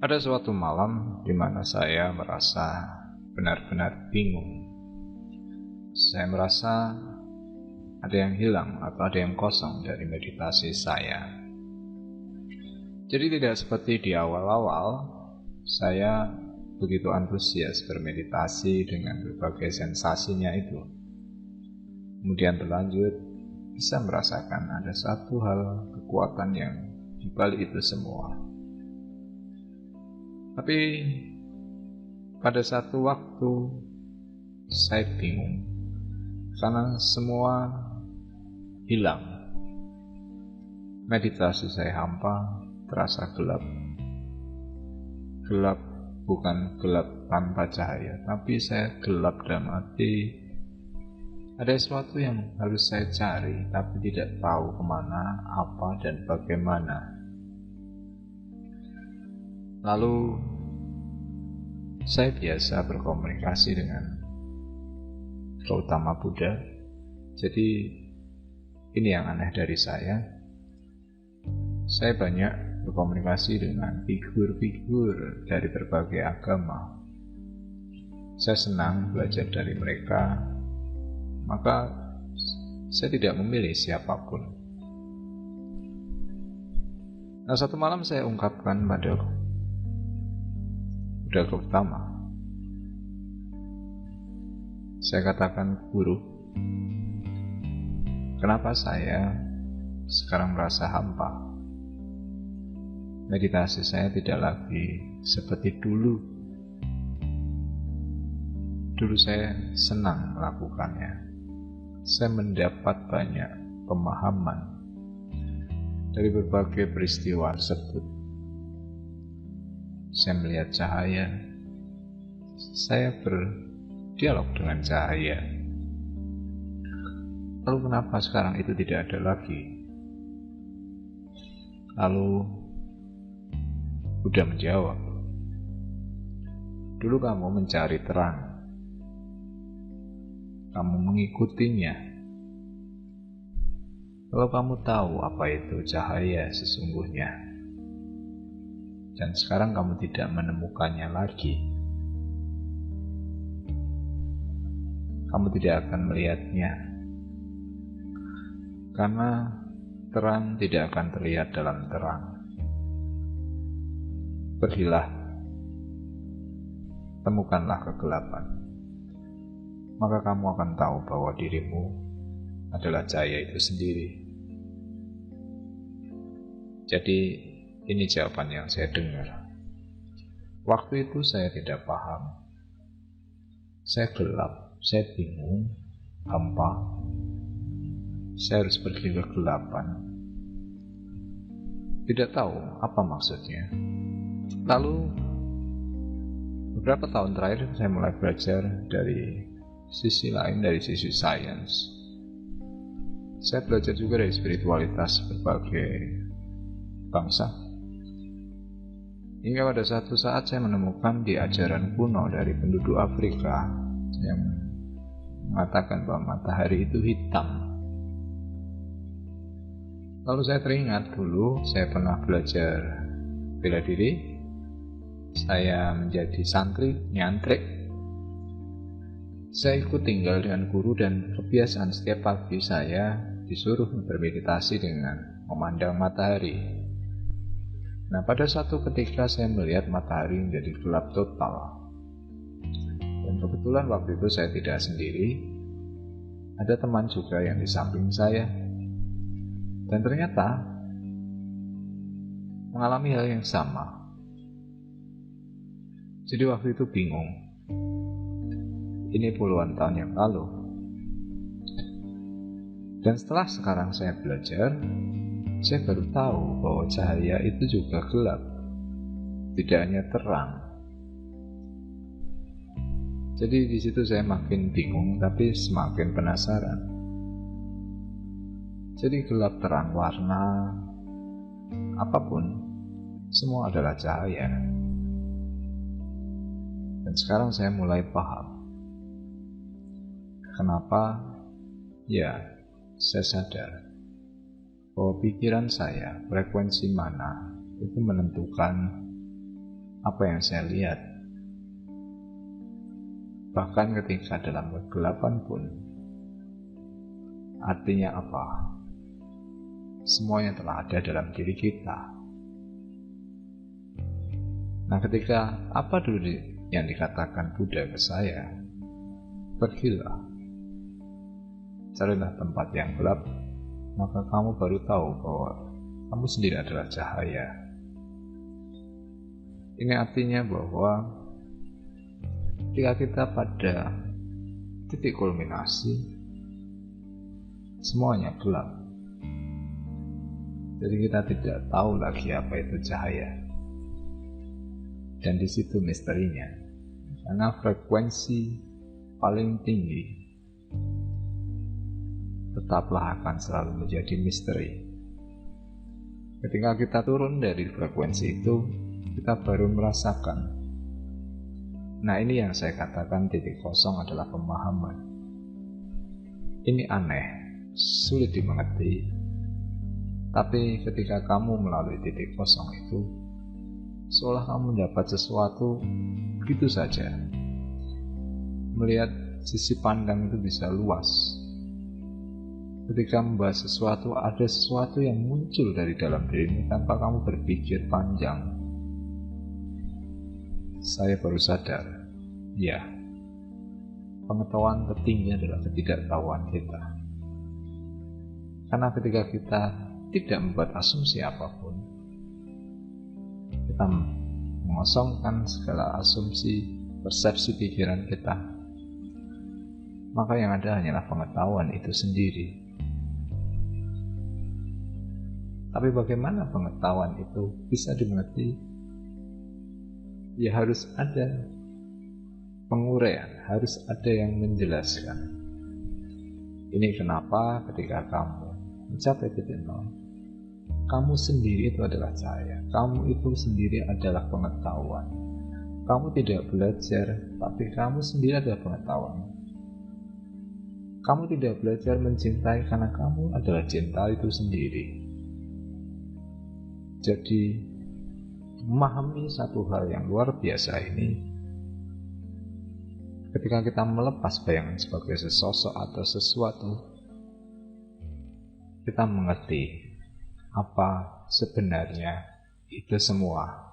Ada suatu malam di mana saya merasa benar-benar bingung. Saya merasa ada yang hilang atau ada yang kosong dari meditasi saya. Jadi tidak seperti di awal-awal, saya begitu antusias bermeditasi dengan berbagai sensasinya itu. Kemudian berlanjut, bisa merasakan ada satu hal kekuatan yang di balik itu semua. Tapi pada satu waktu saya bingung karena semua hilang. Meditasi saya hampa, terasa gelap. Gelap bukan gelap tanpa cahaya, tapi saya gelap dalam arti ada sesuatu yang harus saya cari, tapi tidak tahu kemana, apa, dan bagaimana. Lalu saya biasa berkomunikasi dengan terutama Buddha. Jadi ini yang aneh dari saya. Saya banyak berkomunikasi dengan figur-figur dari berbagai agama. Saya senang belajar dari mereka. Maka saya tidak memilih siapapun. Nah, satu malam saya ungkapkan pada Buddha Gautama. Saya katakan, Guru, kenapa saya sekarang merasa hampa? Meditasi saya tidak lagi seperti dulu. Dulu saya senang melakukannya. Saya mendapat banyak pemahaman dari berbagai peristiwa tersebut. Saya melihat cahaya. Saya berdialog dengan cahaya. Lalu kenapa sekarang itu tidak ada lagi? Lalu Buddha menjawab, dulu kamu mencari terang. Kamu mengikutinya. Kalau kamu tahu apa itu cahaya sesungguhnya, dan sekarang kamu tidak menemukannya lagi, kamu tidak akan melihatnya, karena terang tidak akan terlihat dalam terang. Pergilah, temukanlah kegelapan, maka kamu akan tahu bahwa dirimu adalah cahaya itu sendiri. Jadi ini jawaban yang saya dengar. Waktu itu saya tidak paham. Saya gelap, saya bingung, hampa. Saya harus pergi ke kegelapan. Tidak tahu apa maksudnya. Lalu beberapa tahun terakhir saya mulai belajar dari sisi lain, dari sisi sains. Saya belajar juga dari spiritualitas berbagai bangsa. Hingga pada satu saat saya menemukan di ajaran kuno dari penduduk Afrika yang mengatakan bahwa matahari itu hitam. Lalu saya teringat dulu saya pernah belajar bela diri. Saya menjadi santri, nyantrik. Saya ikut tinggal dengan guru dan kebiasaan setiap pagi saya disuruh bermeditasi dengan memandang matahari. Nah, pada suatu ketika saya melihat matahari menjadi gelap total. Dan kebetulan waktu itu saya tidak sendiri. Ada teman juga yang di samping saya. Dan ternyata mengalami hal yang sama. Jadi waktu itu bingung. Ini puluhan tahun yang lalu. Dan setelah sekarang saya belajar, saya baru tahu bahwa cahaya itu juga gelap, tidak hanya terang. Jadi di situ saya makin bingung, tapi semakin penasaran. Jadi gelap, terang, warna, apapun, semua adalah cahaya. Dan sekarang saya mulai paham. Kenapa? Ya, saya sadar bahwa pikiran saya, frekuensi mana, itu menentukan apa yang saya lihat. Bahkan ketika dalam kegelapan pun, artinya apa? Semuanya telah ada dalam diri kita. Nah, ketika apa dulu yang dikatakan Buddha ke saya? Pergilah, carilah tempat yang gelap, maka kamu baru tahu bahwa kamu sendiri adalah cahaya. Ini artinya bahwa ketika kita pada titik kulminasi, semuanya gelap. Jadi kita tidak tahu lagi apa itu cahaya. Dan di situ misterinya. Karena frekuensi paling tinggi tetaplah akan selalu menjadi misteri. Ketika kita turun dari frekuensi itu, kita baru merasakan. Nah, ini yang saya katakan titik kosong adalah pemahaman. Ini aneh, sulit dimengerti. Tapi ketika kamu melalui titik kosong itu, seolah kamu mendapat sesuatu begitu saja. Melihat sisi pandang itu bisa luas. Ketika membahas sesuatu, ada sesuatu yang muncul dari dalam dirimu tanpa kamu berpikir panjang. Saya baru sadar, ya, pengetahuan tertinggi adalah ketidaktahuan kita. Karena ketika kita tidak membuat asumsi apapun, kita mengosongkan segala asumsi, persepsi pikiran kita, maka yang ada hanyalah pengetahuan itu sendiri. Tapi bagaimana pengetahuan itu bisa dimengerti? Ya harus ada penguraian, harus ada yang menjelaskan. Ini kenapa ketika kamu mencapai titik nol, kamu sendiri itu adalah cahaya, kamu itu sendiri adalah pengetahuan. Kamu tidak belajar, tapi kamu sendiri adalah pengetahuan. Kamu tidak belajar mencintai karena kamu adalah cinta itu sendiri. Jadi, memahami satu hal yang luar biasa ini, ketika kita melepas bayangan sebagai sesosok atau sesuatu, kita mengerti apa sebenarnya itu semua.